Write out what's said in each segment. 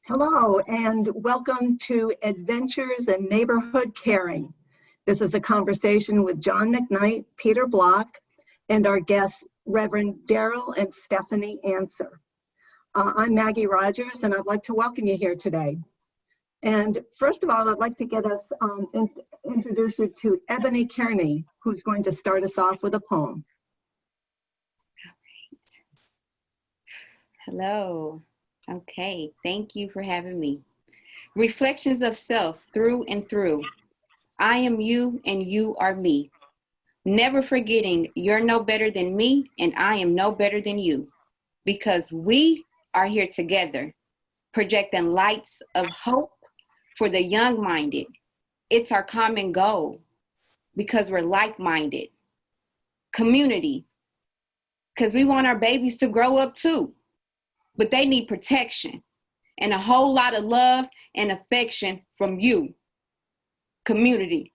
Hello, and welcome to Adventures in Neighborhood Caring. This is a conversation with John McKnight, Peter Block, and our guests, Reverend Darryl and Stephanie Answer. I'm Maggie Rogers, and I'd like to welcome you here today. And first of all, I'd like to get us introduce you to Ebony Kearney, who's going to start us off with a poem. Hello. Okay, thank you for having me. Reflections of self through and through. I am you and you are me. Never forgetting you're no better than me and I am no better than you. Because we are here together, projecting lights of hope for the young-minded. It's our common goal because we're like-minded. Community, because we want our babies to grow up too. But they need protection and a whole lot of love and affection from you, community.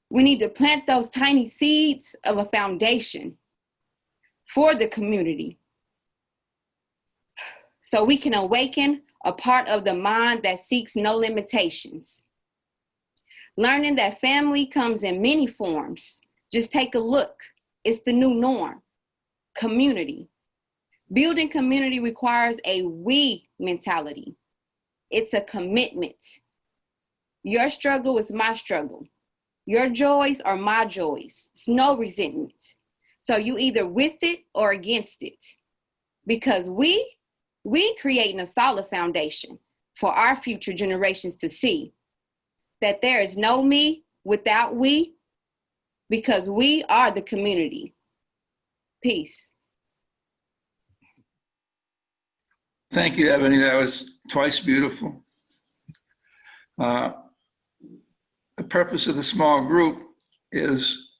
We need to plant those tiny seeds of a foundation for the community so we can awaken a part of the mind that seeks no limitations. Learning that family comes in many forms. Just take a look. It's the new norm. Community. Building community requires a we mentality. It's a commitment. Your struggle is my struggle. Your joys are my joys. It's no resentment. So you either with it or against it. Because we creating a solid foundation for our future generations to see that there is no me without we, because we are the community. Peace. Thank you, Ebony. That was twice beautiful. The purpose of the small group is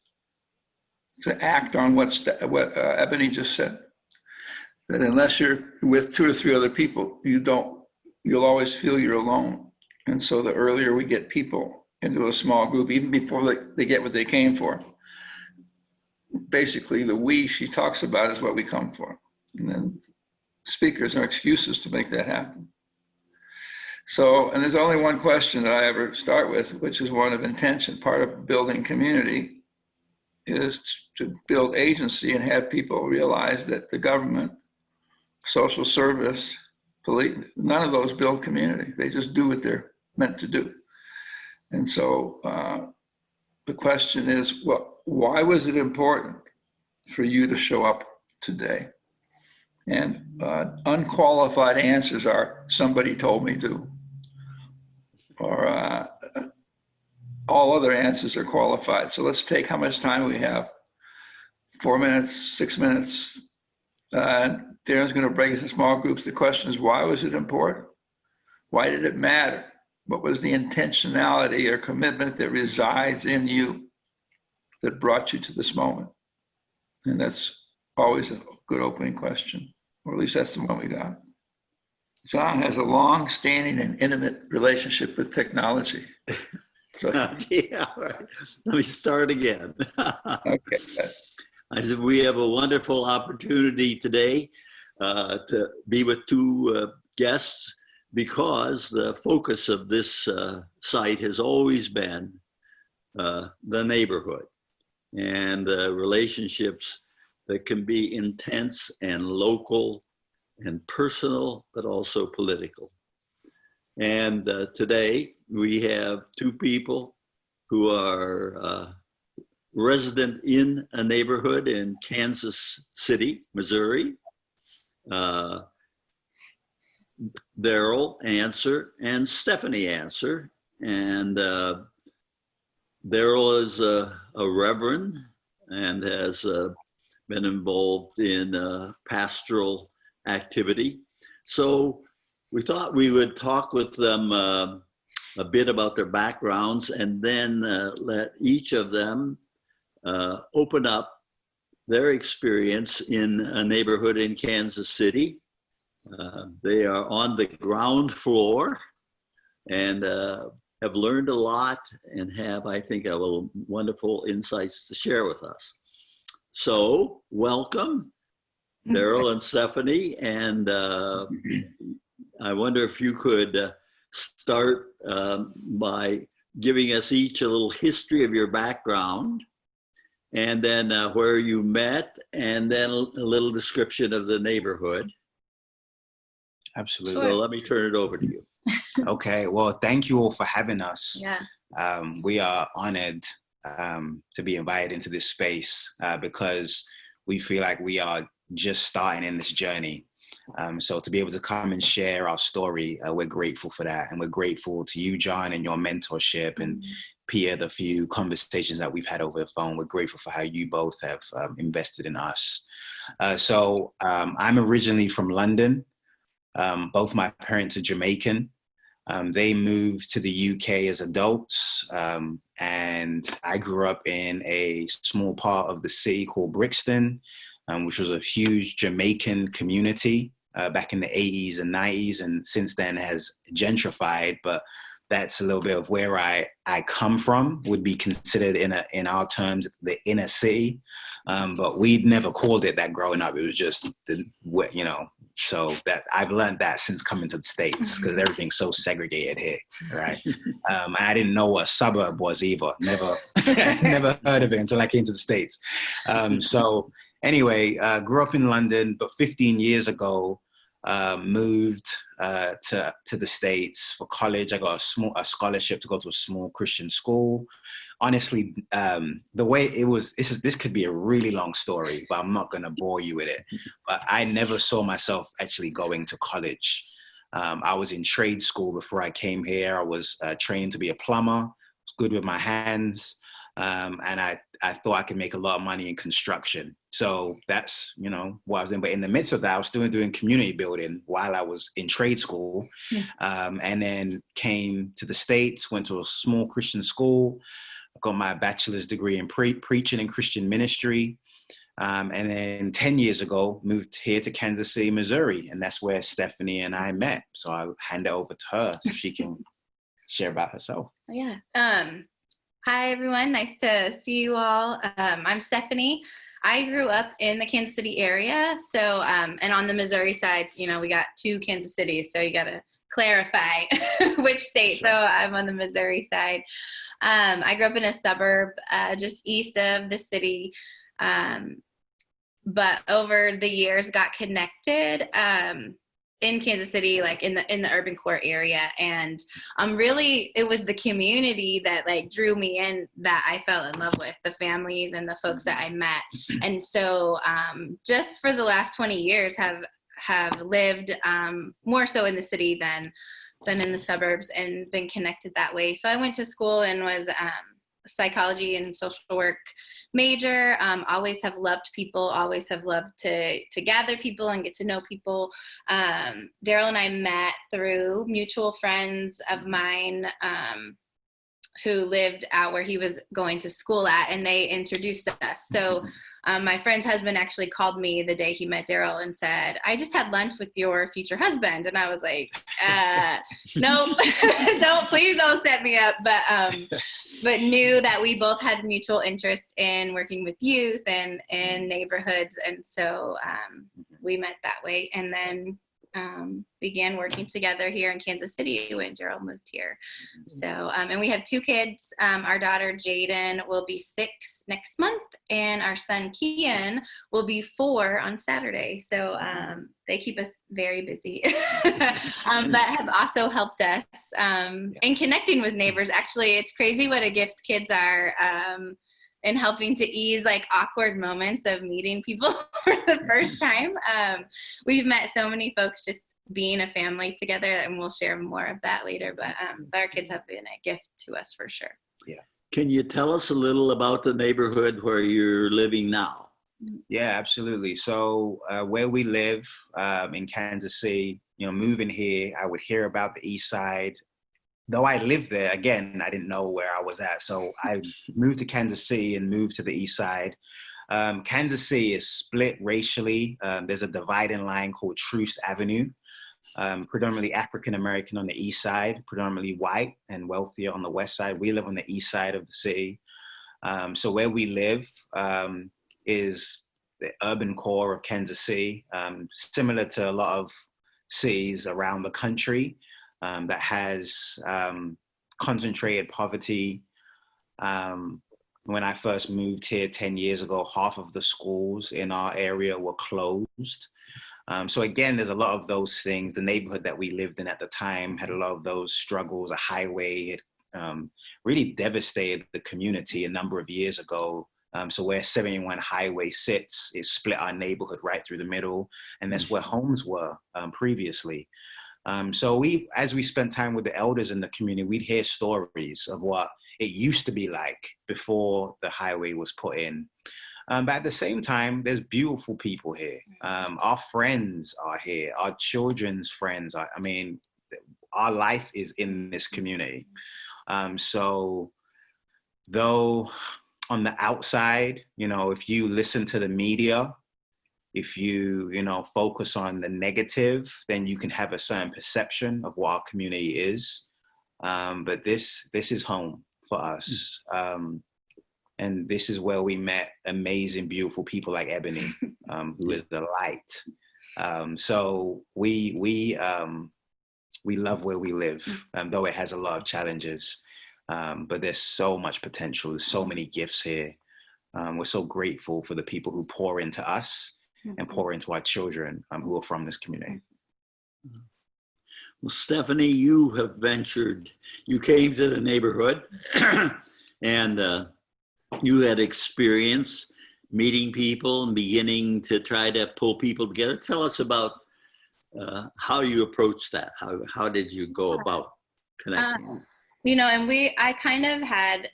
to act on what Ebony just said. That unless you're with 2 or 3 other people, you'll always feel you're alone. And so the earlier we get people into a small group, even before they get what they came for, basically the we she talks about is what we come for. And then speakers are excuses to make that happen. So, and there's only one question that I ever start with, which is one of intention. Part of building community is to build agency and have people realize that the government, social service, police, none of those build community. They just do what they're meant to do. And so the question is, well, why was it important for you to show up today? And unqualified answers are, somebody told me to. Or all other answers are qualified. So let's take how much time we have. 4 minutes, 6 minutes. Darren's going to break us in small groups. The question is, why was it important? Why did it matter? What was the intentionality or commitment that resides in you that brought you to this moment? And that's always a good opening question. Or at least that's the one we got. John has a long-standing and intimate relationship with technology. So, yeah, right. Let me start again. Okay. I said, we have a wonderful opportunity today to be with 2 guests, because the focus of this site has always been the neighborhood and relationships that can be intense and local and personal, but also political. And today we have 2 people who are resident in a neighborhood in Kansas City, Missouri. Darryl Answer and Stephanie Answer. And Darryl is a reverend and has been involved in pastoral activity. So we thought we would talk with them a bit about their backgrounds, and then let each of them open up their experience in a neighborhood in Kansas City. They are on the ground floor and have learned a lot and have, I think, a wonderful insights to share with us. So welcome, Darryl and Stephanie, and I wonder if you could start by giving us each a little history of your background, and then where you met, and then a little description of the neighborhood. Absolutely. So let me turn it over to you. Okay, well, thank you all for having us. Yeah. We are honored to be invited into this space because we feel like we are just starting in this journey. So to be able to come and share our story, we're grateful for that. And we're grateful to you, John, and your mentorship, and Pia, the few conversations that we've had over the phone. We're grateful for how you both have invested in us. So I'm originally from London. Both my parents are Jamaican. They moved to the UK as adults, and I grew up in a small part of the city called Brixton, which was a huge Jamaican community back in the 80s and 90s, and since then has gentrified, but that's a little bit of where I come from, would be considered in our terms, the inner city. But we'd never called it that growing up. It was just, so that I've learned that since coming to the States, because everything's so segregated here, right? I didn't know what a suburb was either. Never heard of it until I came to the States. So anyway, grew up in London, but 15 years ago, moved to the States for college. I got a scholarship to go to a small Christian school. Honestly, the way it was, this could be a really long story, but I'm not going to bore you with it. But I never saw myself actually going to college. I was in trade school before I came here. I was training to be a plumber. I was good with my hands. And I thought I could make a lot of money in construction. So that's, what I was in. But in the midst of that, I was still doing community building while I was in trade school. And then came to the States, went to a small Christian school, got my bachelor's degree in preaching and Christian ministry. And then 10 years ago, moved here to Kansas City, Missouri. And that's where Stephanie and I met. So I'll hand it over to her so she can share about herself. Yeah. Hi, everyone. Nice to see you all. I'm Stephanie. I grew up in the Kansas City area. So, and on the Missouri side, we got two Kansas Cities. So you got to clarify which state. Sure. So I'm on the Missouri side. I grew up in a suburb just east of the city. But over the years got connected in Kansas City, like in the urban core area. And really, it was the community that drew me in, that I fell in love with, the families and the folks that I met. And so just for the last 20 years have lived more so in the city than in the suburbs, and been connected that way. So I went to school and was psychology and social work major. Always have loved people, always have loved to gather people and get to know people. Darryl and I met through mutual friends of mine who lived out where he was going to school at, and they introduced us. So my friend's husband actually called me the day he met Darryl and said, "I just had lunch with your future husband." And I was like, nope, please don't set me up. But knew that we both had mutual interest in working with youth and in neighborhoods. And so we met that way, and then began working together here in Kansas City when Darryl moved here. So, and we have two kids. Our daughter Jaden will be 6 next month, and our son Kian will be 4 on Saturday. So they keep us very busy, but have also helped us in connecting with neighbors. Actually, it's crazy what a gift kids are in helping to ease awkward moments of meeting people for the first time. We've met so many folks just being a family together, and we'll share more of that later. But our kids have been a gift to us for sure. Yeah. Can you tell us a little about the neighborhood where you're living now? Yeah, absolutely. So where we live in Kansas City, moving here, I would hear about the East Side. Though I lived there, again, I didn't know where I was at. So I moved to Kansas City and moved to the East Side. Kansas City is split racially. There's a dividing line called Troost Avenue, predominantly African-American on the East Side, predominantly white and wealthier on the West Side. We live on the East Side of the city. So where we live is the urban core of Kansas City, similar to a lot of cities around the country that has concentrated poverty. When I first moved here 10 years ago, half of the schools in our area were closed. So again, there's a lot of those things. The neighborhood that we lived in at the time had a lot of those struggles. A highway had really devastated the community a number of years ago. So where 71 highway sits, it split our neighborhood right through the middle. And that's where homes were previously. So as we spent time with the elders in the community, we'd hear stories of what it used to be like before the highway was put in. But at the same time, there's beautiful people here. Our friends are here, our children's friends. I mean, our life is in this community. So though on the outside, if you listen to the media, if you, focus on the negative, then you can have a certain perception of what our community is. But this is home for us. And this is where we met amazing, beautiful people like Ebony, who is the light. So we love where we live, though it has a lot of challenges. But there's so much potential. There's so many gifts here. We're so grateful for the people who pour into us and pour into our children who are from this community. Well, Stephanie, you have ventured, you came to the neighborhood and you had experience meeting people and beginning to try to pull people together. Tell us about how you approached that. How did you go about connecting? And I kind of had,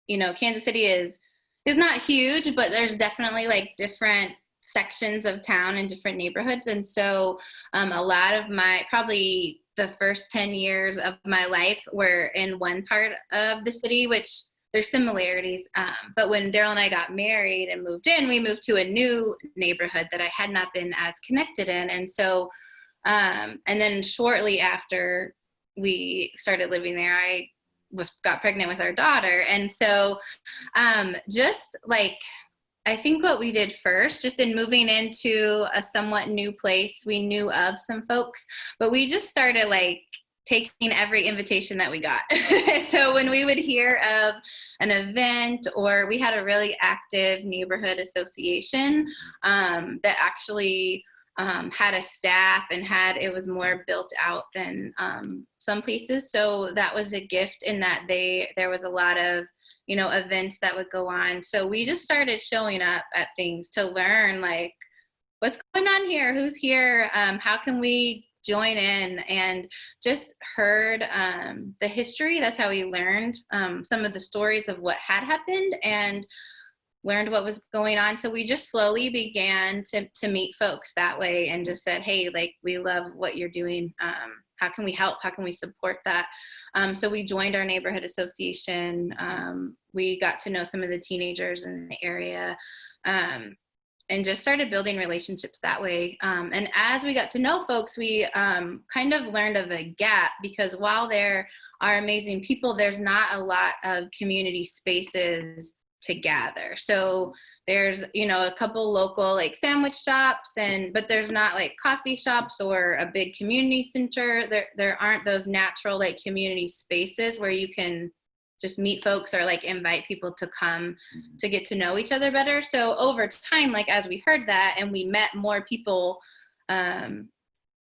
Kansas City is not huge, but there's definitely like different sections of town and different neighborhoods. And so a lot of probably the first 10 years of my life were in one part of the city, which there's similarities. But when Darryl and I got married and moved in, we moved to a new neighborhood that I had not been as connected in. And so, and then shortly after we started living there, I got pregnant with our daughter. And so I think what we did first, just in moving into a somewhat new place, we knew of some folks, but we just started taking every invitation that we got. So when we would hear of an event, or we had a really active neighborhood association that actually had a staff and it was more built out than some places. So that was a gift in that there was a lot of events that would go on. So we just started showing up at things to learn what's going on here, who's here, how can we join in, and just heard the history. That's how we learned some of the stories of what had happened and learned what was going on. So we just slowly began to meet folks that way and just said, hey, we love what you're doing. How can we help? How can we support that? So we joined our neighborhood association. We got to know some of the teenagers in the area and just started building relationships that way. And as we got to know folks, we kind of learned of a gap, because while there are amazing people, there's not a lot of community spaces to gather. So there's, a couple local sandwich shops, but there's not coffee shops or a big community center. There aren't those natural community spaces where you can just meet folks or invite people to come to get to know each other better. So over time, as we heard that and we met more people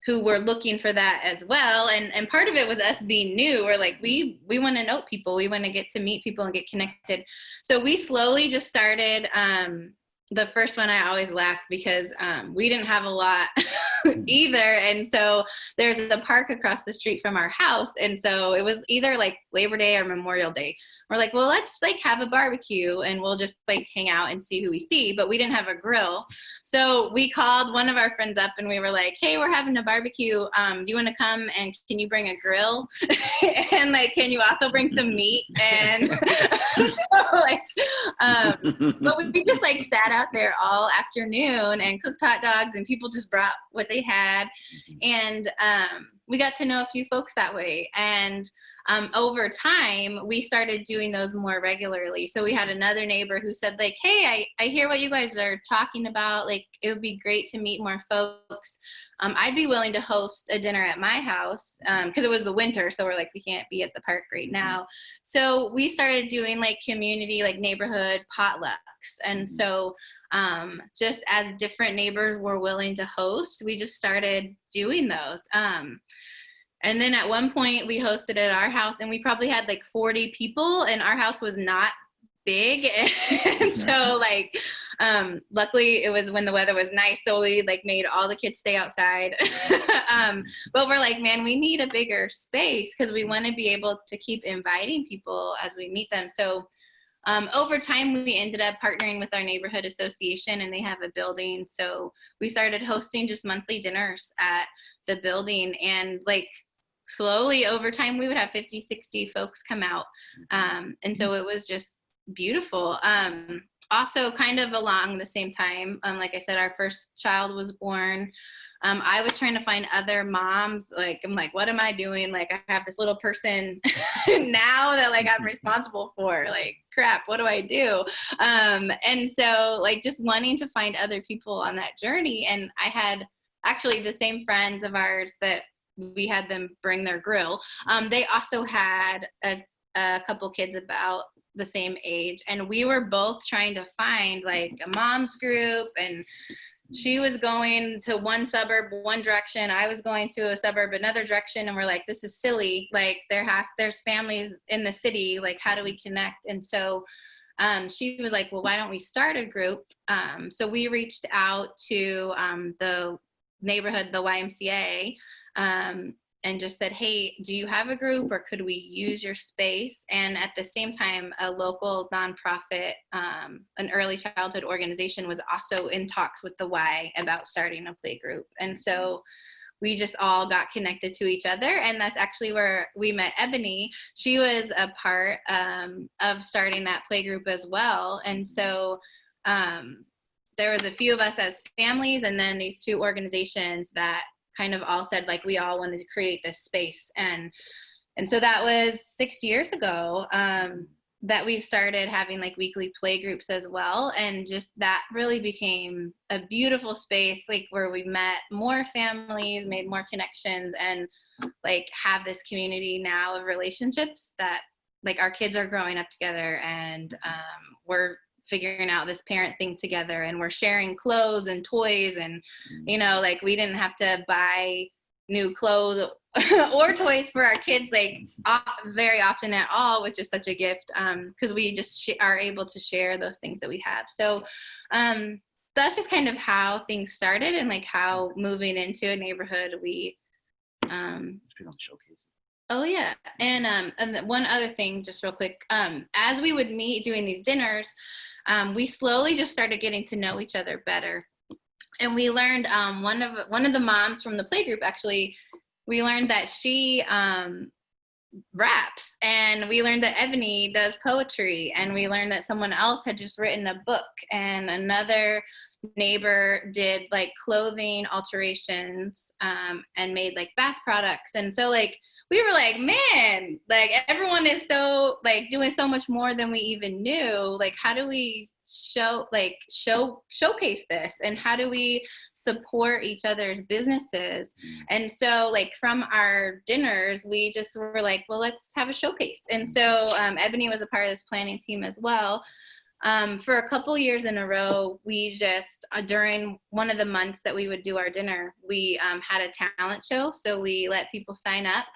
who were looking for that as well. And part of it was us being new. We're we want to know people. We want to get to meet people and get connected. So we slowly just started, the first one I always laugh because we didn't have a lot either. And so there's a park across the street from our house. And so it was either Labor Day or Memorial Day. We're well, let's have a barbecue and we'll just hang out and see who we see. But we didn't have a grill. So we called one of our friends up and we were hey, we're having a barbecue. Do you want to come and can you bring a grill? And can you also bring some meat? And but we just sat out there all afternoon and cooked hot dogs, and people just brought what they had. And we got to know a few folks that way. And over time, we started doing those more regularly. So we had another neighbor who said, like, hey, I hear what you guys are talking about. Like, it would be great to meet more folks. I'd be willing to host a dinner at my house because it was the winter. So we're like, we can't be at the park right now. So we started doing like community, like neighborhood potlucks. And so just as different neighbors were willing to host, we just started doing those. And then at one point we hosted at our house and we probably had like 40 people and our house was not big. And so like, luckily it was when the weather was nice. So we like made all the kids stay outside. But we're like, man, we need a bigger space because we want to be able to keep inviting people as we meet them. So over time, we ended up partnering with our neighborhood association and they have a building. So we started hosting just monthly dinners at the building, and like slowly over time, we would have 50, 60 folks come out. And so it was just beautiful. Also kind of along the same time, like I said, our first child was born. I was trying to find other moms. Like, I'm like, what am I doing? Like, I have this little person now that like I'm responsible for. Like, crap, what do I do? And so like just wanting to find other people on that journey. And I had actually the same friends of ours that we had them bring their grill. They also had a couple kids about the same age. And we were both trying to find like a mom's group, and she was going to one suburb, one direction. I was going to a suburb, another direction. And we're like, this is silly. Like there's families in the city. Like, how do we connect? And so she was like, well, why don't we start a group? So we reached out to the neighborhood, the YMCA, and just said, hey, do you have a group or could we use your space? And at the same time, a local nonprofit, an early childhood organization was also in talks with the Y about starting a play group. And so we just all got connected to each other. And that's actually where we met Ebony. She was a part of starting that play group as well. And so there was a few of us as families, and then these two organizations that kind of all said like we all wanted to create this space. And so that was 6 years ago that we started having like weekly play groups as well. And just that really became a beautiful space, like where we met more families, made more connections, and like have this community now of relationships that like our kids are growing up together, and we're figuring out this parent thing together, and we're sharing clothes and toys, and you know, like we didn't have to buy new clothes or toys for our kids like very often at all, which is such a gift because we just are able to share those things that we have. So that's just kind of how things started, and like how moving into a neighborhood we oh yeah. And one other thing, just real quick, as we would meet doing these dinners, we slowly just started getting to know each other better. And we learned one of the moms from the play group, actually, we learned that she raps, and we learned that Ebony does poetry, and we learned that someone else had just written a book, and another neighbor did like clothing alterations and made like bath products. And so like we were like, man, like everyone is so like doing so much more than we even knew. Like, how do we showcase this, and how do we support each other's businesses? And so like from our dinners, we just were like, well, let's have a showcase. And so Ebony was a part of this planning team as well. For a couple years in a row, we just, during one of the months that we would do our dinner, we had a talent show. So we let people sign up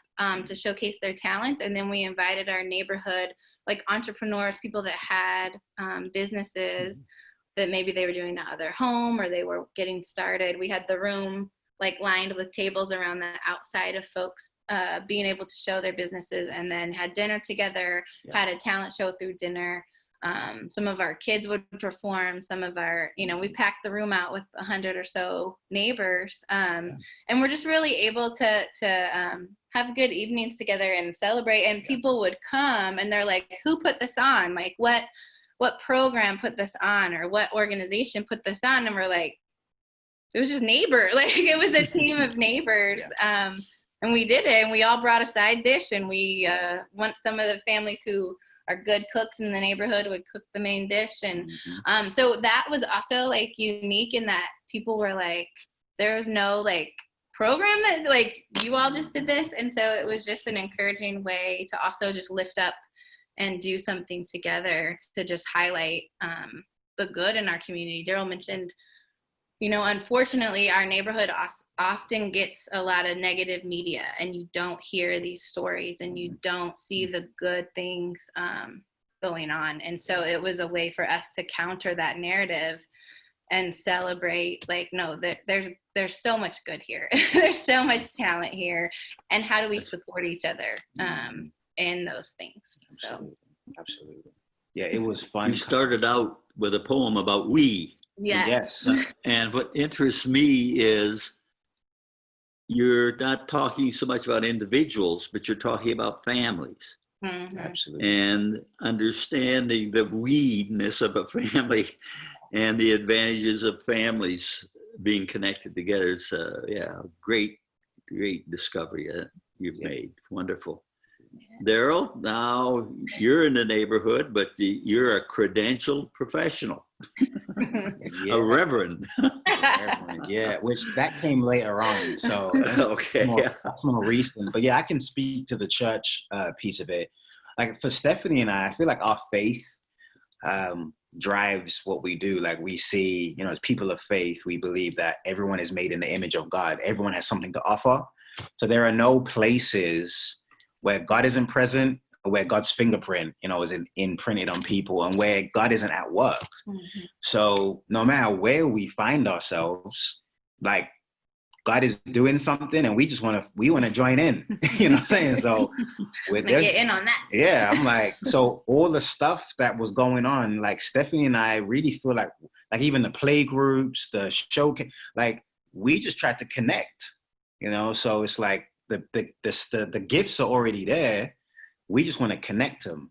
to showcase their talent. And then we invited our neighborhood, like entrepreneurs, people that had businesses that maybe they were doing out of their home or they were getting started. We had the room like lined with tables around the outside of folks being able to show their businesses, and then had dinner together, had a talent show through dinner. Some of our kids would perform, some of our, you know, we packed the room out with 100 or so neighbors. And we're just really able to have good evenings together and celebrate. And people would come and they're like, who put this on? Like what program put this on, or what organization put this on? And we're like, just neighbor. Like it was a team of neighbors. And we did it, and we all brought a side dish, and we want some of the families who are good cooks in the neighborhood would cook the main dish. And so that was also like unique in that people were like, there was no like program that like you all just did this. And so it was just an encouraging way to also just lift up and do something together to just highlight the good in our community. Darryl mentioned, you know, unfortunately, our neighborhood often gets a lot of negative media, and you don't hear these stories, and you don't see the good things going on. And so it was a way for us to counter that narrative and celebrate, like, no, there's so much good here. There's so much talent here. And how do we support each other in those things? So, Absolutely. Yeah, it was fun. You started out with a poem about we. yeah. Yes. And what interests me is you're not talking so much about individuals, but you're talking about families. Mm-hmm. Absolutely. And understanding the weedness of a family and the advantages of families being connected together is, great discovery you've made. Wonderful. Daryl, now you're in the neighborhood, but you're a credentialed professional, a reverend. Yeah, which that came later on. So Okay, that's more recent. But yeah, I can speak to the church piece of it. Like for Stephanie and I feel like our faith drives what we do. Like we see, as people of faith, we believe that everyone is made in the image of God. Everyone has something to offer. So there are no places where God isn't present, or where God's fingerprint, is imprinted on people, and where God isn't at work. Mm-hmm. So no matter where we find ourselves, like God is doing something, and we want to join in. You know what I'm saying? So get in on that. Yeah, I'm like, so all the stuff that was going on, like Stephanie and I really feel like even the play groups, the showcase, like we just tried to connect. So it's like the gifts are already there. We just want to connect them.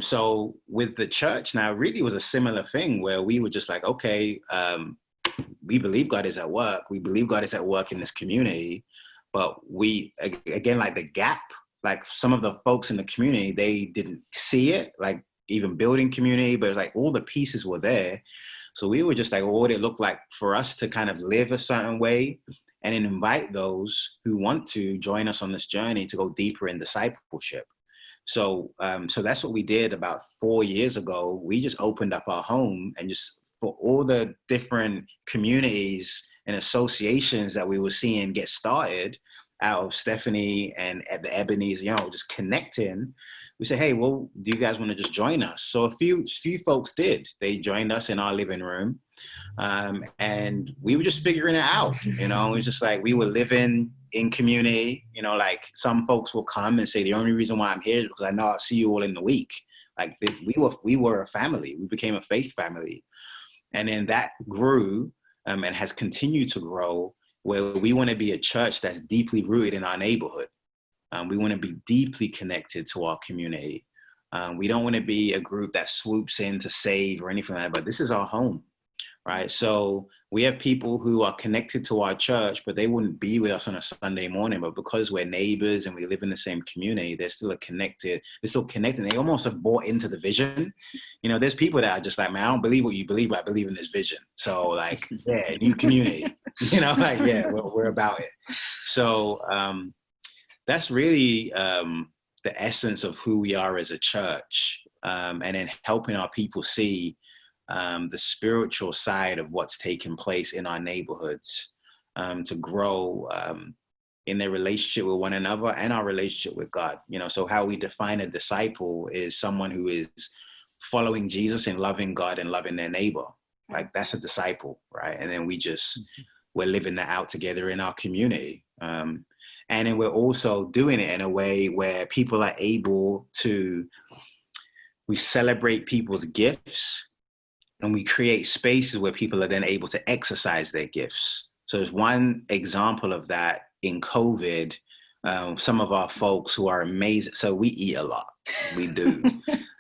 So with the church now, really was a similar thing where we were just like, okay, we believe God is at work. We believe God is at work in this community, but we, again, like the gap, like some of the folks in the community, they didn't see it, like even building community, but it was like all the pieces were there. So we were just like, well, what would it look like for us to kind of live a certain way and then invite those who want to join us on this journey to go deeper in discipleship. So that's what we did about 4 years ago. We just opened up our home, and just for all the different communities and associations that we were seeing get started out of Stephanie and at the Ebony's, just connecting, we said, hey, well, do you guys want to just join us? So a few folks did. They joined us in our living room. And we were just figuring it out, it was just like we were living in community, like some folks will come and say, the only reason why I'm here is because I know I'll see you all in the week. Like we were a family. We became a faith family. And then that grew and has continued to grow, where we want to be a church that's deeply rooted in our neighborhood. We want to be deeply connected to our community. We don't want to be a group that swoops in to save or anything like that, but this is our home, right? So we have people who are connected to our church, but they wouldn't be with us on a Sunday morning. But because we're neighbors and we live in the same community, they're still connected. They almost have bought into the vision. There's people that are just like, man, I don't believe what you believe, but I believe in this vision. So like, yeah, new community, yeah, we're about it. So that's really the essence of who we are as a church, and then helping our people see the spiritual side of what's taking place in our neighborhoods, to grow in their relationship with one another and our relationship with God. So how we define a disciple is someone who is following Jesus and loving God and loving their neighbor. Like that's a disciple, right? And then we're living that out together in our community. And then we're also doing it in a way where people are able to, we celebrate people's gifts, and we create spaces where people are then able to exercise their gifts. So there's one example of that in COVID. Some of our folks who are amazing, so we eat a lot, we do.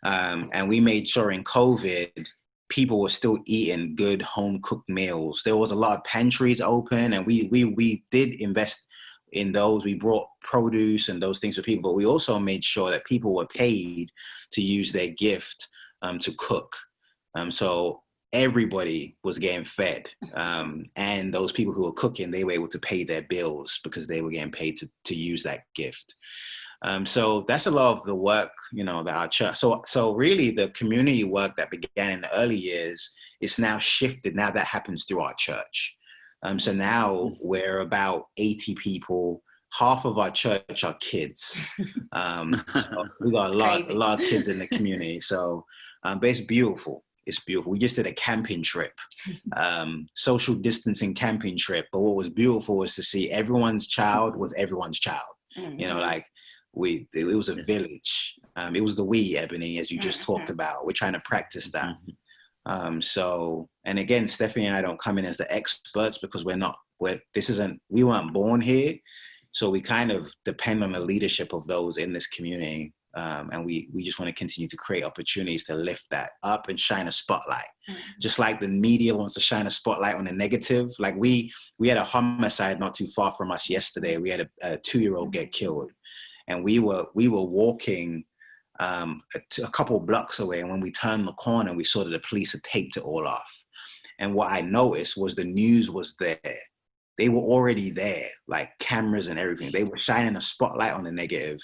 And we made sure in COVID people were still eating good home cooked meals. There was a lot of pantries open, and we did invest in those. We brought produce and those things for people, but we also made sure that people were paid to use their gift to cook. So everybody was getting fed, and those people who were cooking, they were able to pay their bills because they were getting paid to use that gift. So that's a lot of the work, that our church. So really, the community work that began in the early years is now shifted. Now that happens through our church. So now we're about 80 people. Half of our church are kids. So we got a lot of kids in the community. So, but it's beautiful. It's beautiful. We just did a camping trip, social distancing camping trip. But what was beautiful was to see everyone's child was everyone's child. Like it was a village. It was the we, Ebony, as you just talked about. We're trying to practice that. And again, Stephanie and I don't come in as the experts because we weren't born here. So we kind of depend on the leadership of those in this community. And we just want to continue to create opportunities to lift that up and shine a spotlight. Just like the media wants to shine a spotlight on the negative. Like we had a homicide not too far from us yesterday. We had a 2-year-old get killed. And we were walking a couple blocks away, and when we turned the corner, we saw that the police had taped it all off. And what I noticed was the news was there. They were already there, like cameras and everything. They were shining a spotlight on the negative.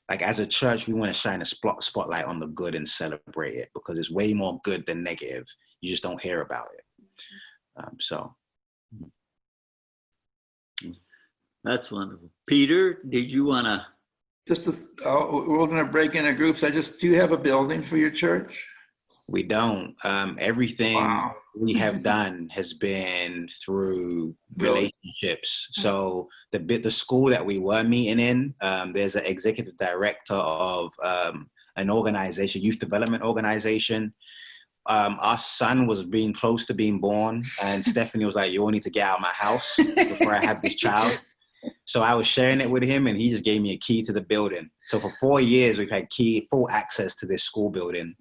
Like as a church, we want to shine a spotlight on the good and celebrate it because it's way more good than negative. You just don't hear about it. That's wonderful. Peter, did you want to? We're going to break into groups. Do you have a building for your church? We don't. Everything we have done has been through relationships. So the school that we were meeting in, there's an executive director of an organization, youth development organization. Our son was being close to being born, and Stephanie was like, "You all need to get out of my house before I have this child." So I was sharing it with him, and he just gave me a key to the building. So for 4 years, we've had full access to this school building.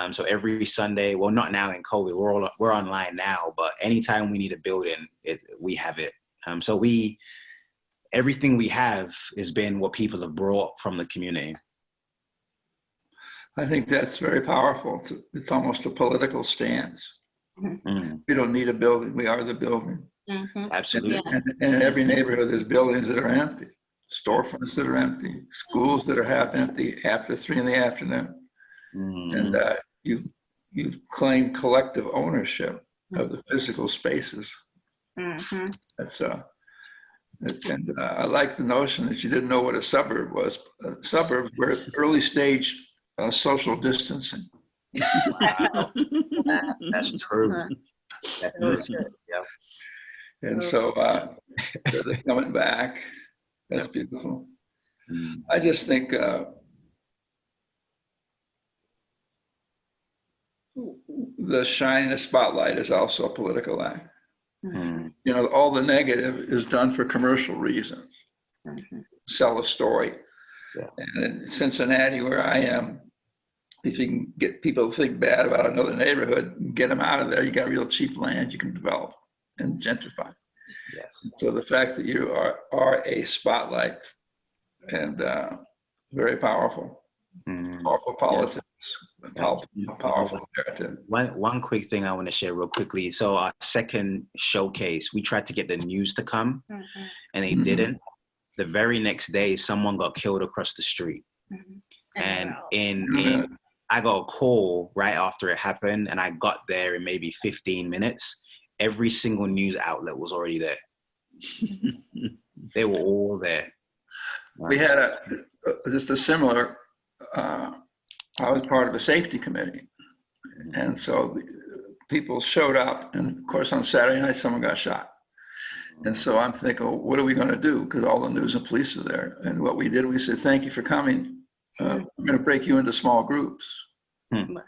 So every Sunday, well, not now in COVID, we're online now, but anytime we need a building, we have it. So everything we have has been what people have brought from the community. I think that's very powerful. It's almost a political stance. We don't need a building. We are the building. Absolutely. And in every neighborhood, there's buildings that are empty, storefronts that are empty, schools that are half empty after 3 p.m. And you've claimed collective ownership of the physical spaces. That's and I like the notion that you didn't know what a suburb was. Suburbs were early stage social distancing. Wow. That's true. That's true. Yeah. And so they're coming back. That's beautiful. I just think the shining a spotlight is also a political act. All the negative is done for commercial reasons. Sell a story. Yeah. And in Cincinnati, where I am, if you can get people to think bad about another neighborhood, get them out of there, you got real cheap land you can develop and gentrify. Yes. So the fact that you are a spotlight and very powerful, powerful politics, powerful narrative. One quick thing I want to share real quickly. So our second showcase, we tried to get the news to come, and they didn't. The very next day, someone got killed across the street, and I got a call right after it happened, and I got there in maybe 15 minutes. Every single news outlet was already there. They were all there. We had just a similar, I was part of a safety committee. And so people showed up, and of course on Saturday night, someone got shot. And so I'm thinking, what are we going to do? Because all the news and police are there. And what we did, we said, thank you for coming. We're going to break you into small groups. Wow.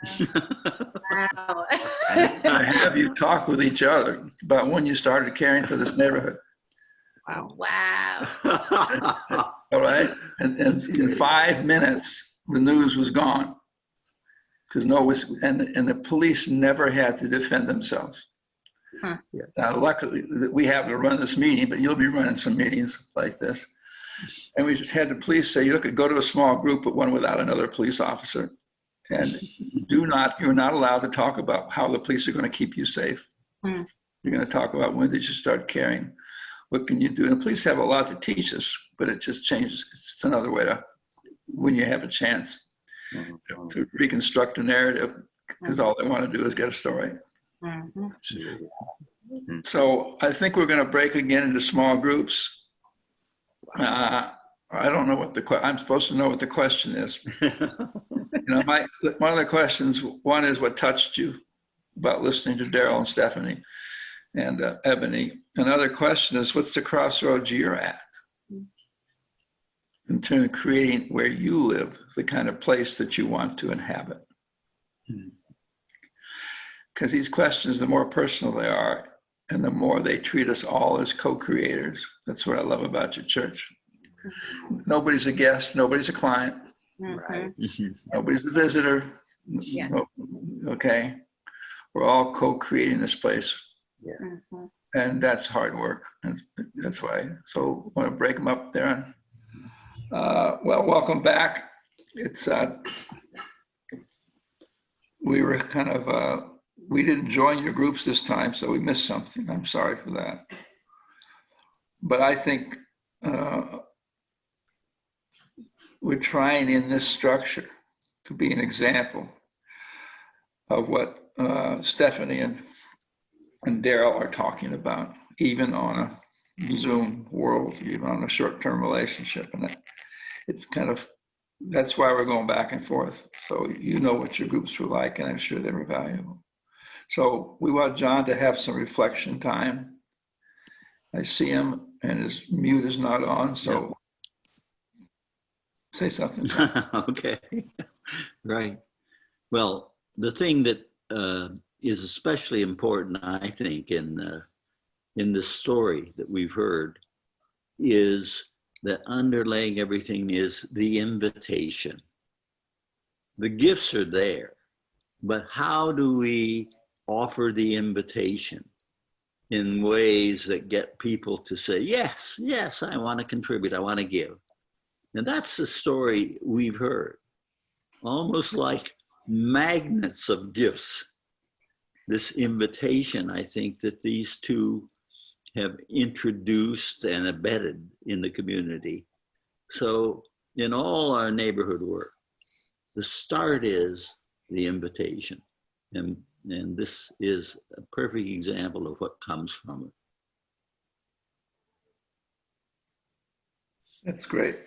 And have you talk with each other about when you started caring for this neighborhood. Wow. All right. And in 5 minutes, the news was gone. because and the police never had to defend themselves. Huh. Now, luckily, we have to run this meeting, but you'll be running some meetings like this. And we just had the police say, you could go to a small group, but one without another police officer. And you're not allowed to talk about how the police are going to keep you safe. Hmm. You're going to talk about when did you start caring? What can you do? And the police have a lot to teach us, but it just changes. It's another way to, when you have a chance to reconstruct a narrative, because all they want to do is get a story. Mm-hmm. So I think we're going to break again into small groups. I don't know what I'm supposed to know what the question is. One of the questions, one is what touched you about listening to Darryl and Stephanie and Ebony. Another question is, what's the crossroads you're at in terms of creating where you live, the kind of place that you want to inhabit? Because these questions, the more personal they are, and the more they treat us all as co-creators. That's what I love about your church. Nobody's a guest, nobody's a client, Right. nobody's a visitor. Yeah. Okay, we're all co-creating this place, Mm-hmm. and that's hard work. And that's why. So I want to break them up there. Well, welcome back. It's we were kind of we didn't join your groups this time, so we missed something. I'm sorry for that. But I think we're trying in this structure to be an example of what Stephanie and Darryl are talking about, even on a Zoom world, even on a short-term relationship. And it's kind of, that's why we're going back and forth. So you know what your groups were like, and I'm sure they were valuable. So we want John to have some reflection time. I see him and his mute is not on, so say something. Okay, right. Well, the thing that is especially important, I think, in this story that we've heard is that underlaying everything is the invitation. The gifts are there, but how do we offer the invitation in ways that get people to say, yes, yes, I want to contribute, I want to give. And that's the story we've heard, almost like magnets of gifts. This invitation, I think, that these two have introduced and embedded in the community. So in all our neighborhood work, the start is the invitation. And this is a perfect example of what comes from it. That's great.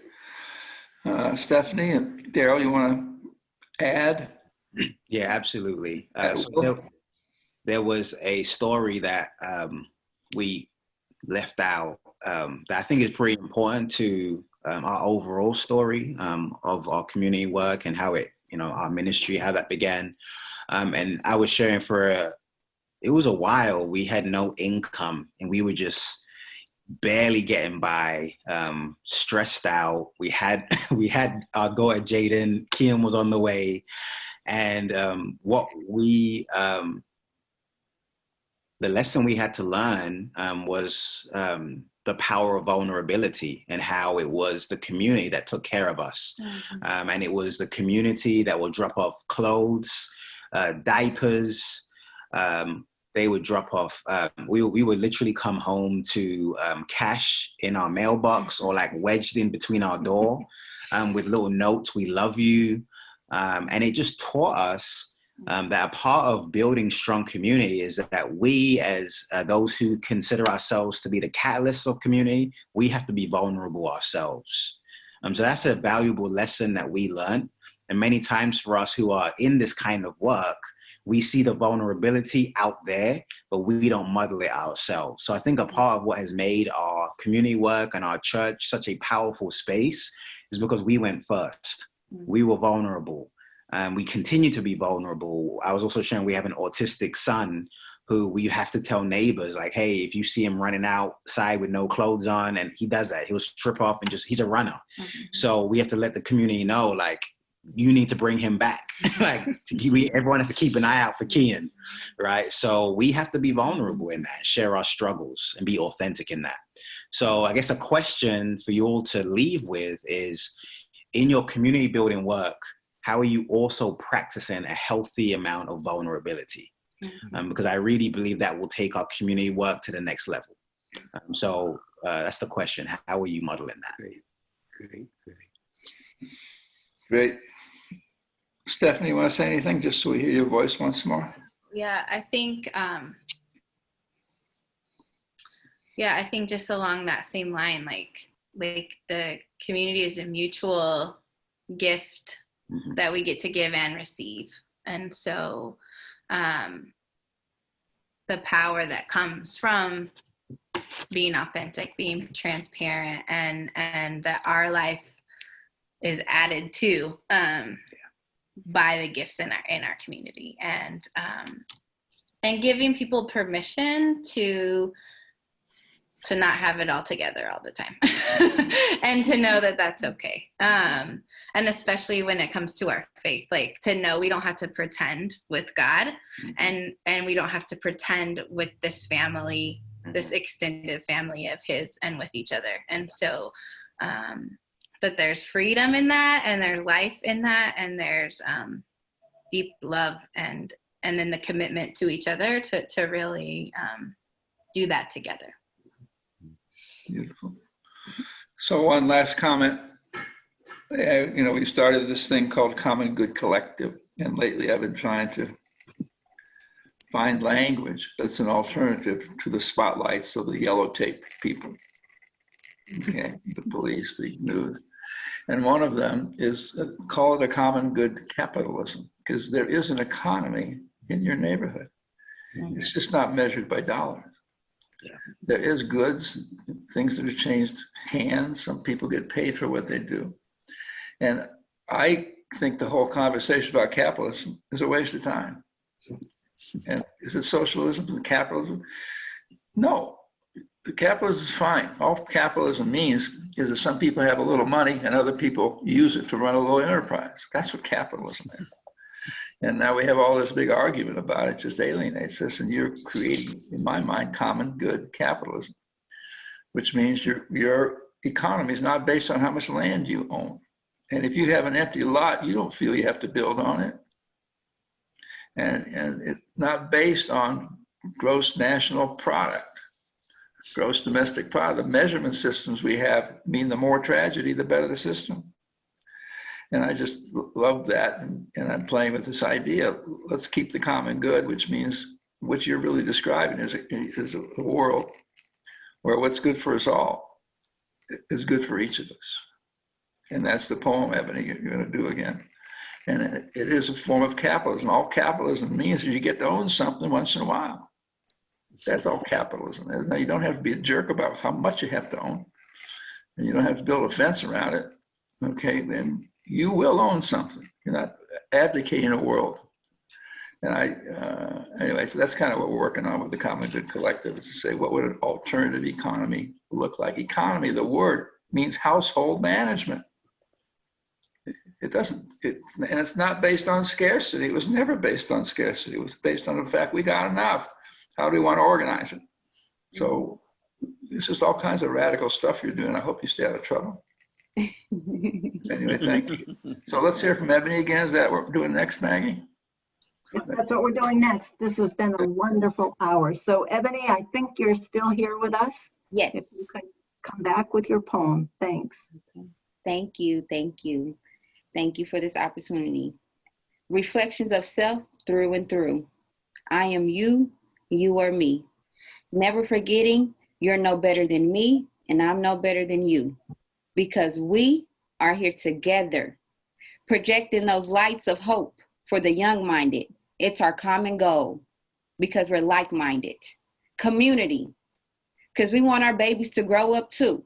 Stephanie and Darryl, you want to add? Yeah, absolutely. So there was a story that we left out that I think is pretty important to our overall story of our community work and how it, our ministry, how that began. And I was sharing it was a while, we had no income and we were just barely getting by, stressed out. We had our daughter Jaden, Kian was on the way. And the lesson we had to learn was the power of vulnerability and how it was the community that took care of us. Mm-hmm. And it was the community that would drop off clothes, diapers. They would drop off. We would literally come home to cash in our mailbox or like wedged in between our door with little notes, "We love you." And it just taught us that a part of building strong community is that we, as those who consider ourselves to be the catalysts of community, we have to be vulnerable ourselves. So that's a valuable lesson that we learned. And many times for us who are in this kind of work, we see the vulnerability out there, but we don't model it ourselves. So I think a part of what has made our community work and our church such a powerful space is because we went first. We were vulnerable. We continue to be vulnerable. I was also sharing we have an autistic son who we have to tell neighbors, like, hey, if you see him running outside with no clothes on, and he does that, he'll strip off and he's a runner. Mm-hmm. So we have to let the community know, like, you need to bring him back. Like everyone has to keep an eye out for Kian, right? So we have to be vulnerable in that, share our struggles and be authentic in that. So I guess a question for you all to leave with is, in your community building work, how are you also practicing a healthy amount of vulnerability? Because I really believe that will take our community work to the next level. So that's the question. How are you modeling that? Great. Stephanie, you want to say anything just so we hear your voice once more? Yeah, I think just along that same line, like the community is a mutual gift that we get to give and receive. And so the power that comes from being authentic, being transparent, and that our life is added to by the gifts in our community, and giving people permission to not have it all together all the time, and to know that that's okay. And especially when it comes to our faith, like to know we don't have to pretend with God, and we don't have to pretend with this family, this extended family of His, and with each other. And so that there's freedom in that, and there's life in that, and there's deep love, and then the commitment to each other to really do that together. Beautiful. So one last comment. We started this thing called Common Good Collective, and lately I've been trying to find language that's an alternative to the spotlights of the yellow tape people. Okay, the police, the news. And one of them is call it a common good capitalism, because there is an economy in your neighborhood. It's just not measured by dollars. There is goods, things that have changed hands. Some people get paid for what they do. And I think the whole conversation about capitalism is a waste of time. And is it socialism and capitalism? No. Capitalism is fine. All capitalism means is that some people have a little money and other people use it to run a little enterprise. That's what capitalism is. And now we have all this big argument about it, just alienates us, and you're creating, in my mind, common good capitalism, which means your economy is not based on how much land you own. And if you have an empty lot, you don't feel you have to build on it. And it's not based on gross national product, gross domestic product. The measurement systems we have mean the more tragedy, the better the system. And I just love that. And I'm playing with this idea. Let's keep the common good, which means what you're really describing is a world where what's good for us all is good for each of us. And that's the poem, Ebony, you're going to do again. And it is a form of capitalism. All capitalism means is you get to own something once in a while. That's all capitalism is. Now, you don't have to be a jerk about how much you have to own. And you don't have to build a fence around it. Okay, then you will own something. You're not abdicating a world. And anyway, so that's kind of what we're working on with the Common Good Collective, is to say, what would an alternative economy look like? Economy, the word, means household management. It doesn't, and it's not based on scarcity. It was never based on scarcity. It was based on the fact we got enough. How do we want to organize it? So it's just all kinds of radical stuff you're doing. I hope you stay out of trouble. Anyway, thank you. So let's hear from Ebony again. Is that what we're doing next, Maggie? Yes, that's what we're doing next. This has been a wonderful hour. So Ebony, I think you're still here with us. Yes. If you could come back with your poem. Thanks. Thank you. Thank you. Thank you for this opportunity. Reflections of self through and through. I am you, you are me. Never forgetting you're no better than me and I'm no better than you. Because we are here together, projecting those lights of hope for the young-minded. It's our common goal because we're like-minded. Community, because we want our babies to grow up too,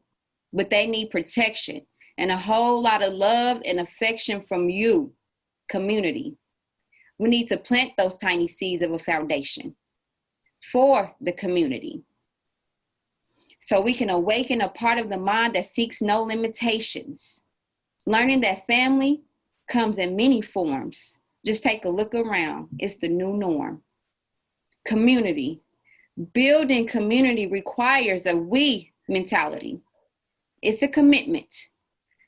but they need protection and a whole lot of love and affection from you, community. We need to plant those tiny seeds of a foundation for the community, so we can awaken a part of the mind that seeks no limitations, learning that family comes in many forms. Just take a look around. It's the new norm. Community. Building community requires a we mentality. It's a commitment.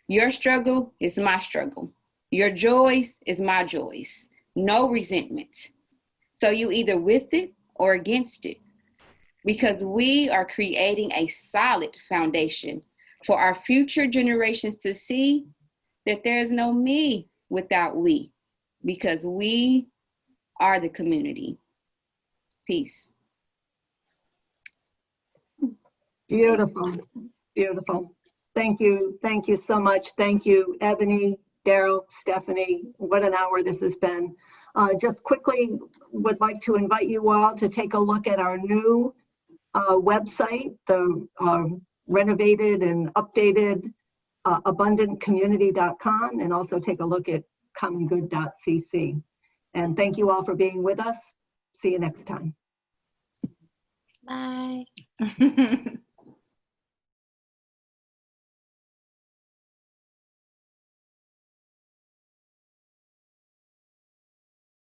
Your struggle is my struggle. Your joys is my joys. No resentment. So you either with it or against it, because we are creating a solid foundation for our future generations to see that there is no me without we, because we are the community. Peace. Beautiful, beautiful. Thank you so much. Thank you, Ebony, Darryl, Stephanie. What an hour this has been. Just quickly would like to invite you all to take a look at our new website, the renovated and updated abundantcommunity.com, and also take a look at commongood.cc. And thank you all for being with us. See you next time. Bye.